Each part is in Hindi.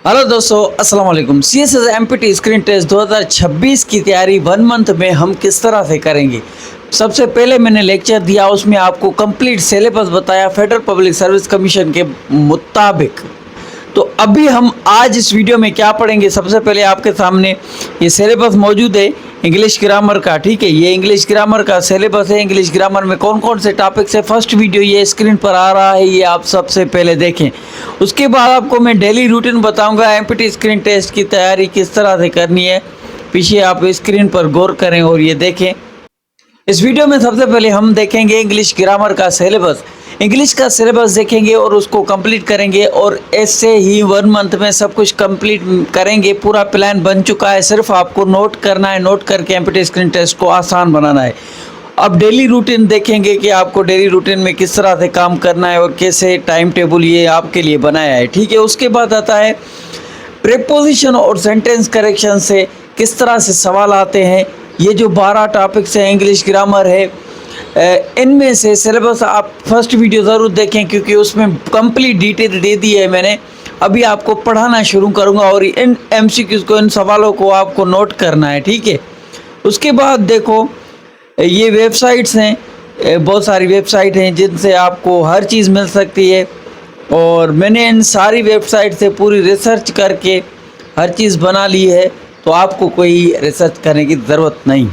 हेलो दोस्तों, अस्सलाम वालेकुम। CSS MPT स्क्रीन टेस्ट 2026 की तैयारी 1 मंथ में हम किस तरह से करेंगे। सबसे पहले मैंने लेक्चर दिया, उसमें आपको कंप्लीट सिलेबस बताया फेडरल पब्लिक सर्विस कमीशन के मुताबिक। तो अभी हम आज इस वीडियो में क्या पढ़ेंगे, सबसे पहले आपके सामने ये सिलेबस मौजूद है इंग्लिश ग्रामर का। ठीक है, ये इंग्लिश ग्रामर का सिलेबस है। इंग्लिश ग्रामर में कौन कौन से टॉपिक्स है, फर्स्ट वीडियो ये स्क्रीन पर आ रहा है, ये आप सबसे पहले देखें। उसके बाद आपको मैं डेली रूटीन बताऊंगा, एमपीटी स्क्रीन टेस्ट की तैयारी किस तरह से करनी है। पीछे आप स्क्रीन पर गौर करें और ये देखें। इस वीडियो में सबसे पहले हम देखेंगे इंग्लिश ग्रामर का सिलेबस। इंग्लिश का सिलेबस देखेंगे और उसको कंप्लीट करेंगे, और ऐसे ही 1 मंथ में सब कुछ कंप्लीट करेंगे। पूरा प्लान बन चुका है, सिर्फ आपको नोट करना है। नोट करके एमपीटी स्क्रीन टेस्ट को आसान बनाना है। अब डेली रूटीन देखेंगे कि आपको डेली रूटीन में किस तरह से काम करना है और कैसे टाइम टेबल ये आपके लिए बनाया है। ठीक है, उसके बाद आता है प्रीपोजिशन और सेंटेंस करेक्शन से किस तरह से सवाल आते हैं। ये जो 12 टॉपिक्स हैं इंग्लिश ग्रामर है, इनमें से सिलेबस आप फर्स्ट वीडियो ज़रूर देखें, क्योंकि उसमें कंप्लीट डिटेल दे दी है मैंने। अभी आपको पढ़ाना शुरू करूंगा और इन एमसीक्यूज़ को, इन सवालों को आपको नोट करना है। ठीक है, उसके बाद देखो ये वेबसाइट्स हैं, बहुत सारी वेबसाइट हैं जिनसे आपको हर चीज़ मिल सकती है, और मैंने इन सारी वेबसाइट से पूरी रिसर्च करके हर चीज़ बना ली है, तो आपको कोई रिसर्च करने की ज़रूरत नहीं।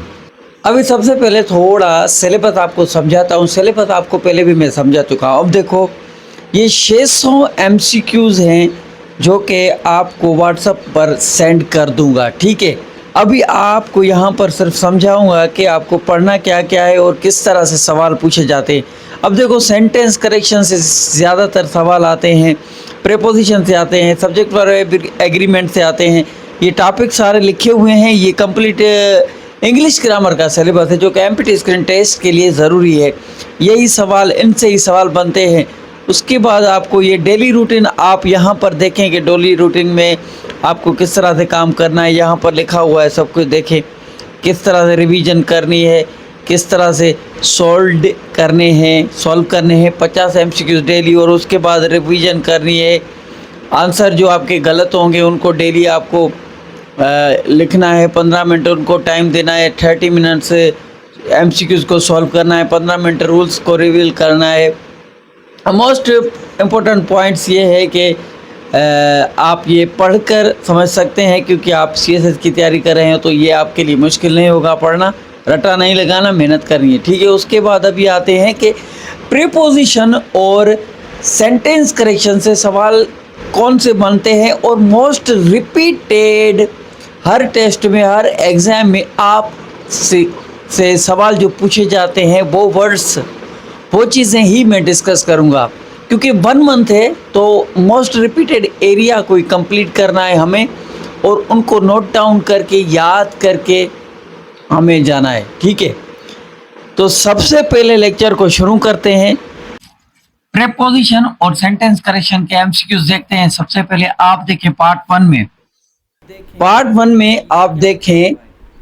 अभी सबसे पहले थोड़ा सिलेबस आपको समझाता हूँ। सिलेबस आपको पहले भी मैं समझा चुका हूँ। अब देखो, ये 600 एमसीक्यूज़ हैं जो कि आपको व्हाट्सएप पर सेंड कर दूंगा। ठीक है, अभी आपको यहाँ पर सिर्फ समझाऊंगा कि आपको पढ़ना क्या क्या है और किस तरह से सवाल पूछे जाते हैं। अब देखो, सेंटेंस करेक्शन से ज़्यादातर सवाल आते हैं, प्रीपोजिशन से आते हैं, सब्जेक्ट वर्ब एग्रीमेंट से आते हैं। ये टॉपिक सारे लिखे हुए हैं। ये कंप्लीट इंग्लिश ग्रामर का सिलेबस है जो कि एमपीटी स्क्रीन टेस्ट के लिए ज़रूरी है। यही सवाल, इनसे ही सवाल बनते हैं। उसके बाद आपको ये डेली रूटीन आप यहाँ पर देखें कि डेली रूटीन में आपको किस तरह से काम करना है। यहाँ पर लिखा हुआ है, सब कुछ देखें किस तरह से रिवीजन करनी है, किस तरह से सॉल्व करने हैं 50 एमसीक्यूज डेली, और उसके बाद रिवीजन करनी है। आंसर जो आपके गलत होंगे उनको डेली आपको लिखना है। 15 मिनट उनको टाइम देना है। 30 मिनट से एमसीक्यूज को सॉल्व करना है। 15 मिनट रूल्स को रिवील करना है। मोस्ट इम्पोर्टेंट पॉइंट्स ये है कि आप ये पढ़कर समझ सकते हैं, क्योंकि आप सीएसएस की तैयारी कर रहे हैं तो ये आपके लिए मुश्किल नहीं होगा पढ़ना। रटा नहीं लगाना, मेहनत करनी है। ठीक है, उसके बाद अभी आते हैं कि प्रीपोजिशन और सेंटेंस करेक्शन से सवाल कौन से बनते हैं, और मोस्ट रिपीटेड हर टेस्ट में, हर एग्ज़ाम में आप से सवाल जो पूछे जाते हैं वो वर्ड्स, वो चीज़ें ही मैं डिस्कस करूँगा। क्योंकि 1 मंथ है तो मोस्ट रिपीटेड एरिया को कंप्लीट करना है हमें, और उनको नोट डाउन करके याद करके हमें जाना है। ठीक है, तो सबसे पहले लेक्चर को शुरू करते हैं। प्रीपोजिशन और सेंटेंस करेक्शन के एमसीक्यूज देखते हैं। सबसे पहले आप देखें पार्ट वन में आप देखें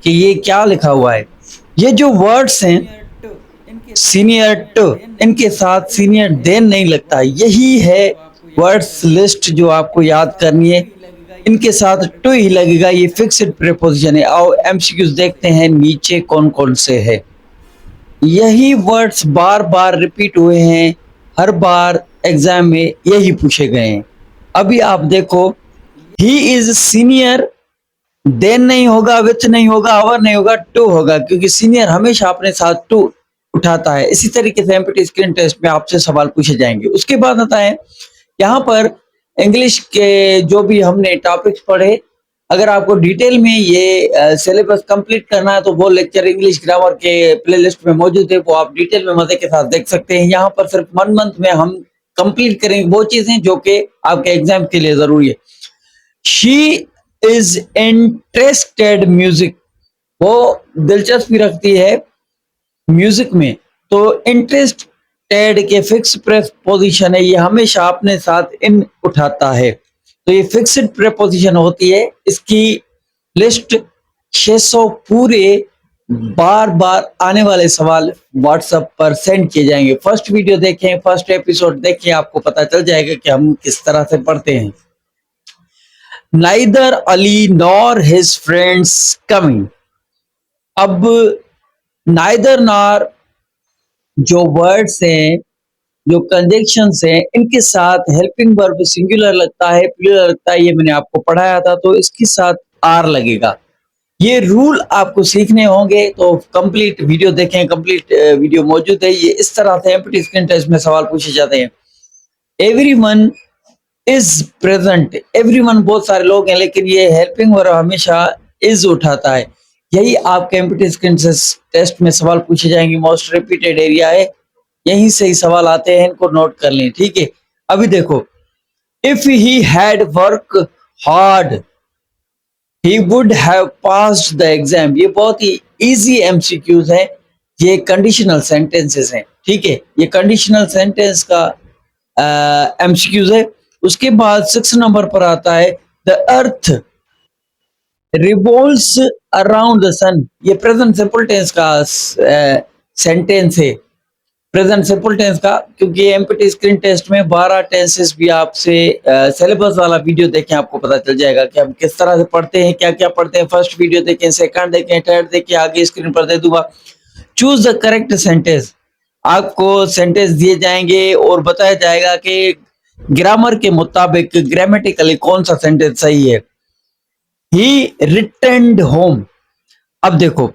कि ये क्या लिखा हुआ है। ये जो वर्ड्स हैं सीनियर टू, इनके साथ सीनियर देन नहीं लगता। यही है वर्ड्स लिस्ट जो आपको याद करनी है। इनके साथ टू ही लगेगा। ये फिक्स्ड प्रीपोजिशन है। आओ एमसीक्यूज देखते हैं नीचे कौन कौन से है। यही वर्ड्स बार बार रिपीट हुए हैं, हर बार एग्जाम में यही पूछे गए हैं। अभी आप देखो, ही इज सीनियर, देन नहीं होगा, विथ नहीं होगा, अवर नहीं होगा, टू होगा, क्योंकि सीनियर हमेशा अपने साथ टू उठाता है। इसी तरीके से एमपीटी स्क्रीन टेस्ट में आपसे सवाल पूछे जाएंगे। उसके बाद आता है यहाँ पर इंग्लिश के जो भी हमने टॉपिक्स पढ़े। अगर आपको डिटेल में ये सिलेबस कंप्लीट करना है तो वो लेक्चर इंग्लिश ग्रामर के प्लेलिस्ट में मौजूद है, वो आप डिटेल में मजे के साथ देख सकते हैं। यहाँ पर सिर्फ 1 मंथ में हम कंप्लीट करेंगे वो चीजें जो कि आपके एग्जाम के लिए जरूरी है। शी इज इंटरेस्टेड म्यूजिक, वो दिलचस्पी रखती है म्यूजिक में, तो इंटरेस्टेड के फिक्स प्रीपोजिशन है, ये हमेशा अपने साथ इन उठाता है, तो ये फिक्स्ड प्रीपोजिशन होती है। इसकी लिस्ट 600 पूरे बार बार आने वाले सवाल व्हाट्सएप पर सेंड किए जाएंगे। फर्स्ट वीडियो देखें, फर्स्ट एपिसोड देखें, आपको पता चल जाएगा कि हम किस तरह से पढ़ते हैं। Neither Ali nor his friends coming. अब नाइदर नॉर जो वर्ड्स हैं, जो कंजक्शंस हैं, इनके साथ हेल्पिंग वर्ब सिंगुलर लगता है, प्लूरल लगता है, ये मैंने आपको पढ़ाया था, तो इसके साथ आर लगेगा। ये रूल आपको सीखने होंगे, तो कंप्लीट वीडियो देखें, कंप्लीट वीडियो मौजूद है। ये इस तरह से एमपीटी स्क्रीन टेस्ट में सवाल पूछे जाते हैं। एवरीवन इज प्रेजेंट, एवरीवन बहुत सारे लोग हैं, लेकिन ये हेल्पिंग वर्ब हमेशा इज उठाता है। यही आपके एमपीटी स्क्रीन टेस्ट में सवाल पूछे जाएंगे, मोस्ट रिपीटेड एरिया है, यहीं से ही सवाल आते हैं, इनको नोट कर लें, ठीक है। अभी देखो, if he had work hard he would have passed the exam. ये बहुत ही इजी एमसीक्यूज हैं, ये कंडीशनल सेंटेंसेस हैं, ठीक है। ये कंडीशनल सेंटेंस का एमसीक्यूज है। उसके बाद 6 नंबर पर आता है the earth revolves around the sun. ये प्रेजेंट सिंपल टेंस का सेंटेंस है, प्रेजेंट सिंपल टेंस का, क्योंकि एमपीटी स्क्रीन टेस्ट में 12 टेंसेस भी आपसे सिलेबस वाला वीडियो देखें, आपको पता चल जाएगा कि हम किस तरह से पढ़ते हैं, क्या क्या पढ़ते हैं। फर्स्ट वीडियो देखें, सेकंड देखें, थर्ड देखें, आगे स्क्रीन पर दे दूंगा। चूज द करेक्ट सेंटेंस, आपको सेंटेंस दिए जाएंगे और बताया जाएगा कि ग्रामर के मुताबिक ग्रामेटिकली कौन सा सेंटेंस सही है। He returned home. अब देखो,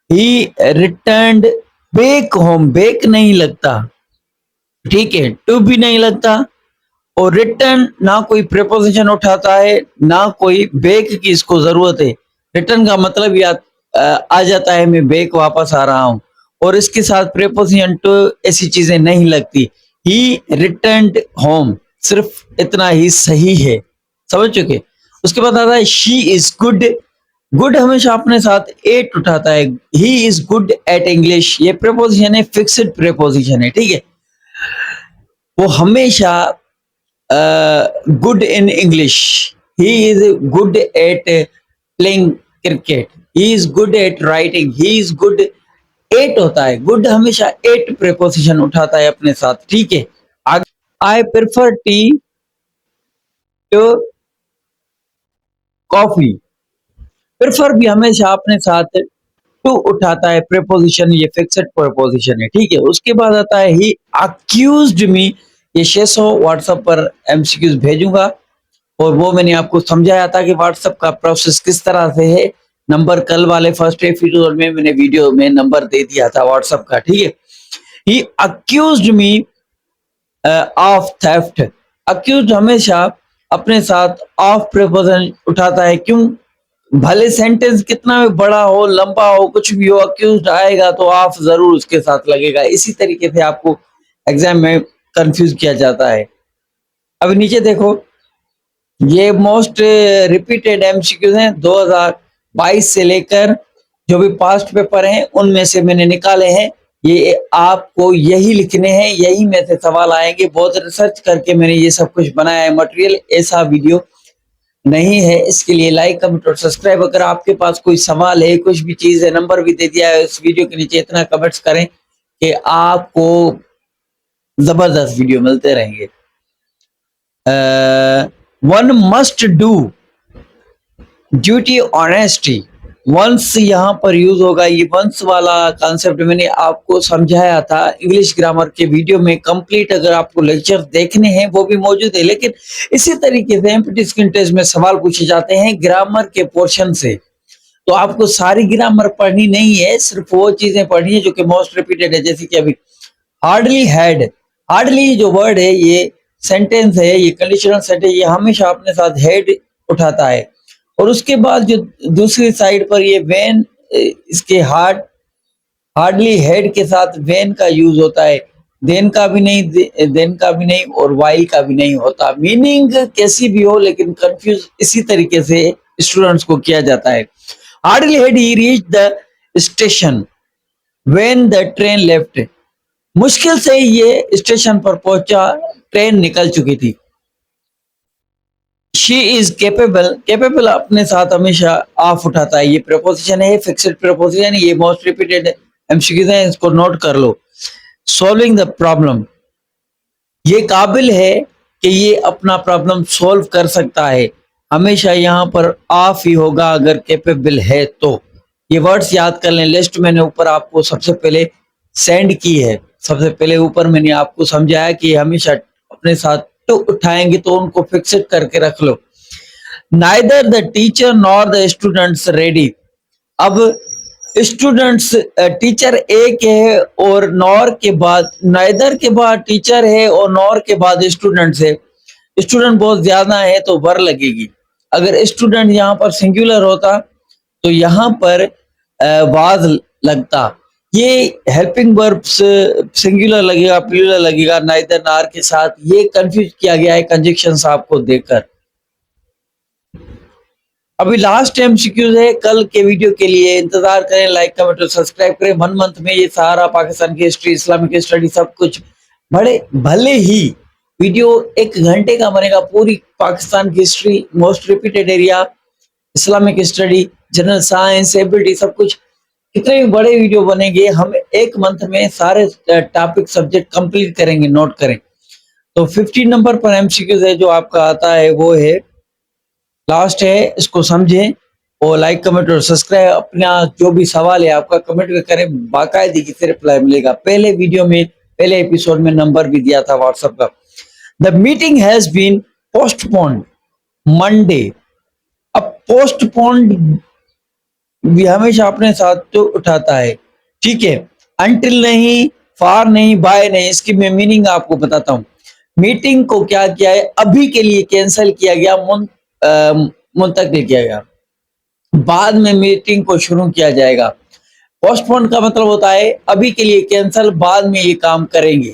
he returned back home, back नहीं लगता, ठीक है, टू भी नहीं लगता, और रिटर्न ना कोई प्रीपोजिशन उठाता है, ना कोई बेक की इसको जरूरत है। रिटर्न का मतलब ये आ जाता है मैं बेक वापस आ रहा हूं, और इसके साथ प्रीपोजिशन टू ऐसी चीजें नहीं लगती। ही रिटर्न्ड होम, सिर्फ इतना ही सही है, समझ चुके। उसके बाद आता है शी इज गुड। गुड हमेशा अपने साथ एट उठाता है। He is good at English, ये प्रीपोजिशन है, फिक्स्ड प्रीपोजिशन है, ठीक है। वो हमेशा good in English. He is good at playing cricket, he is good at writing, he is good at होता है। गुड हमेशा एट प्रीपोजिशन उठाता है अपने साथ, ठीक है। I prefer tea to coffee. Prefer भी हमेशा अपने साथ टू उठाता है, प्रीपोजिशन ये फिक्स्ड प्रीपोजिशन है, ठीक है। उसके बाद आता है ही अक्यूज्ड मी। ये 600 व्हाट्सएप पर एमसीक्यूज भेजूंगा, और वो मैंने आपको समझाया था कि व्हाट्सएप का प्रोसेस किस तरह से है। नंबर कल वाले फर्स्ट एपिसोड में मैंने वीडियो में नंबर दे दिया था व्हाट्सएप का, ठीक है। He accused me of theft. Accused हमेशा अपने साथ ऑफ प्रीपोजिशन उठाता है, क्यों? भले सेंटेंस कितना भी बड़ा हो, लंबा हो, कुछ भी हो, अक्यूज्ड आएगा तो ऑफ जरूर उसके साथ लगेगा। इसी तरीके से आपको एग्जाम में कंफ्यूज किया जाता है। अब नीचे देखो, ये मोस्ट रिपीटेड एमसीक्यूज हैं 2022 से लेकर जो भी पास्ट पेपर हैं उनमें से मैंने निकाले हैं। ये आपको यही लिखने हैं, यही में से सवाल आएंगे। बहुत रिसर्च करके मैंने ये सब कुछ बनाया है मटेरियल, ऐसा वीडियो नहीं है। इसके लिए लाइक, कमेंट और सब्सक्राइब। अगर आपके पास कोई सवाल है, कुछ भी चीज है, नंबर भी दे दिया है इस वीडियो के नीचे, इतना कमेंट्स करें कि आपको जबरदस्त वीडियो मिलते रहेंगे। One must do duty honesty, once यहाँ पर यूज होगा। ये वंस वाला कॉन्सेप्ट मैंने आपको समझाया था इंग्लिश ग्रामर के वीडियो में कंप्लीट। अगर आपको लेक्चर देखने हैं वो भी मौजूद है, लेकिन इसी तरीके से एमपीटी स्क्रीन टेस्ट में सवाल पूछे जाते हैं ग्रामर के पोर्शन से। तो आपको सारी ग्रामर पढ़नी नहीं है, सिर्फ वो चीजें पढ़नी है जो कि मोस्ट रिपीटेड है। जैसे कि अभी हार्डली हैड, हार्डली जो वर्ड है ये सेंटेंस है, ये कंडीशनल सेंटेंस, ये हमेशा अपने साथ हेड उठाता है। और उसके बाद जो दूसरी साइड पर ये वेन, इसके हार्डली हेड के साथ वेन का यूज होता है। देन का भी नहीं, देन का भी नहीं, और वाइल का भी नहीं होता। मीनिंग कैसी भी हो, लेकिन कंफ्यूज इसी तरीके से स्टूडेंट्स को किया जाता है। Hardly head he reach the station when the train left, मुश्किल से ये स्टेशन पर पहुंचा, ट्रेन निकल चुकी थी। शी इज केपेबल, केपेबल अपने साथ हमेशा ऑफ उठाता है। ये प्रपोजिशन है, फिक्स्ड प्रपोजिशन, ये मोस्ट रिपीटेड एमसीक्यूज है, इसको नोट कर लो। सॉल्विंग द प्रॉब्लम, ये काबिल है कि ये अपना प्रॉब्लम सॉल्व कर सकता है। हमेशा यहाँ पर ऑफ ही होगा अगर कैपेबल है तो। ये वर्ड्स याद कर लें। लिस्ट मैंने ऊपर आपको सबसे पहले सेंड की है। सबसे पहले ऊपर मैंने आपको समझाया कि हमेशा अपने साथ तो उठाएंगे तो उनको फिक्सेड करके रख लो। Neither the teacher nor the students ready. अब स्टूडेंट्स टीचर एक है और नॉर के बाद नाइदर के बाद टीचर है और नॉर के बाद स्टूडेंट्स है। स्टूडेंट बहुत ज्यादा है तो वर लगेगी। अगर स्टूडेंट यहाँ पर सिंगुलर होता तो यहाँ पर वाज लगता। ये हेल्पिंग वर्ब्स सिंगुलर लगेगा, प्लूरल लगेगा नाइदर नार के साथ। ये कंफ्यूज किया गया है कंजक्शंस आपको देखकर। अभी लास्ट एमसीक्यूज है। कल के वीडियो के लिए इंतजार करें, लाइक कमेंट और सब्सक्राइब करें। 1 मंथ में ये सारा पाकिस्तान की हिस्ट्री, इस्लामिक स्टडी सब कुछ बड़े भले ही वीडियो 1 घंटे का बनेगा। पूरी पाकिस्तान की history, most repeated area, Islamic study, general science, ability सब कुछ कितने भी बड़े वीडियो बनेंगे। हम 1 मंथ में सारे टॉपिक सब्जेक्ट कंप्लीट करेंगे। नोट करें। तो 15 नंबर पर एमसीक्यूज है जो आपका आता है, वो है लास्ट है, इसको समझें और लाइक कमेंट और सब्सक्राइब। अपना जो भी सवाल है आपका कमेंट में करें, बाकायदगी से रिप्लाई मिलेगा। पहले वीडियो में, पहले एपिसोड में नंबर भी दिया था व्हाट्सएप का। The meeting has been postponed Monday. अब पोस्टपोन्ड भी हमेशा अपने साथ तो उठाता है, ठीक है। अंटिल नहीं, फार नहीं, बाय नहीं। इसकी मैं मीनिंग आपको बताता हूँ। मीटिंग को क्या किया है, अभी के लिए कैंसिल किया गया, मुंतकिल किया गया। बाद में मीटिंग को शुरू किया जाएगा। पोस्टपोन का मतलब होता है अभी के लिए कैंसिल, बाद में ये काम करेंगे।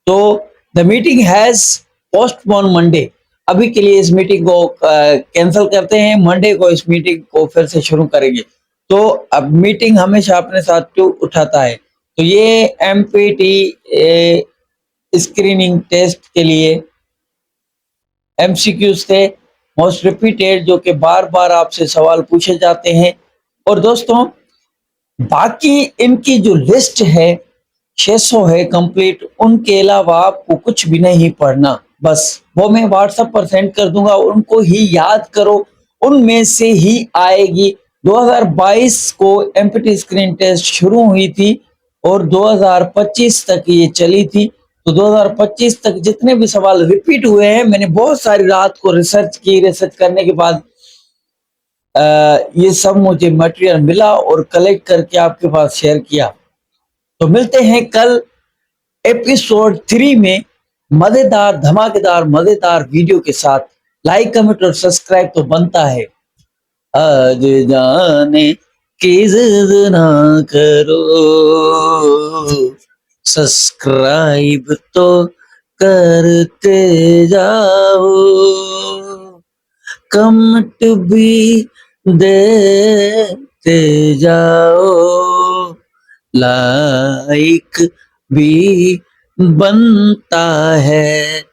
तो the meeting has postpone Monday. अभी के लिए इस मीटिंग को कैंसिल करते हैं, मंडे को इस मीटिंग को फिर से शुरू करेंगे। तो अब मीटिंग हमेशा अपने साथ टू उठाता है। तो ये एमपीटी स्क्रीनिंग टेस्ट के लिए एमसीक्यूज थे, मोस्ट रिपीटेड, जो कि बार बार आपसे सवाल पूछे जाते हैं। और दोस्तों बाकी इनकी जो लिस्ट है 600 है कंप्लीट, उनके अलावा आपको कुछ भी नहीं पढ़ना। बस वो मैं व्हाट्सएप पर सेंड कर दूंगा, उनको ही याद करो, उनमें से ही आएगी। 2022 को एमपीटी स्क्रीन टेस्ट शुरू हुई थी और 2025 तक ये चली थी। तो 2025 तक जितने भी सवाल रिपीट हुए हैं, मैंने बहुत सारी रात को रिसर्च की। रिसर्च करने के बाद ये सब मुझे मटेरियल मिला और कलेक्ट करके आपके पास शेयर किया। तो मिलते हैं कल एपिसोड 3 में मजेदार, धमाकेदार, मजेदार वीडियो के साथ। लाइक कमेंट और सब्सक्राइब तो बनता है। आज जाने की जिद ना करो, सब्सक्राइब तो करके जाओ, कमेंट भी देते जाओ, लाइक भी बनता है।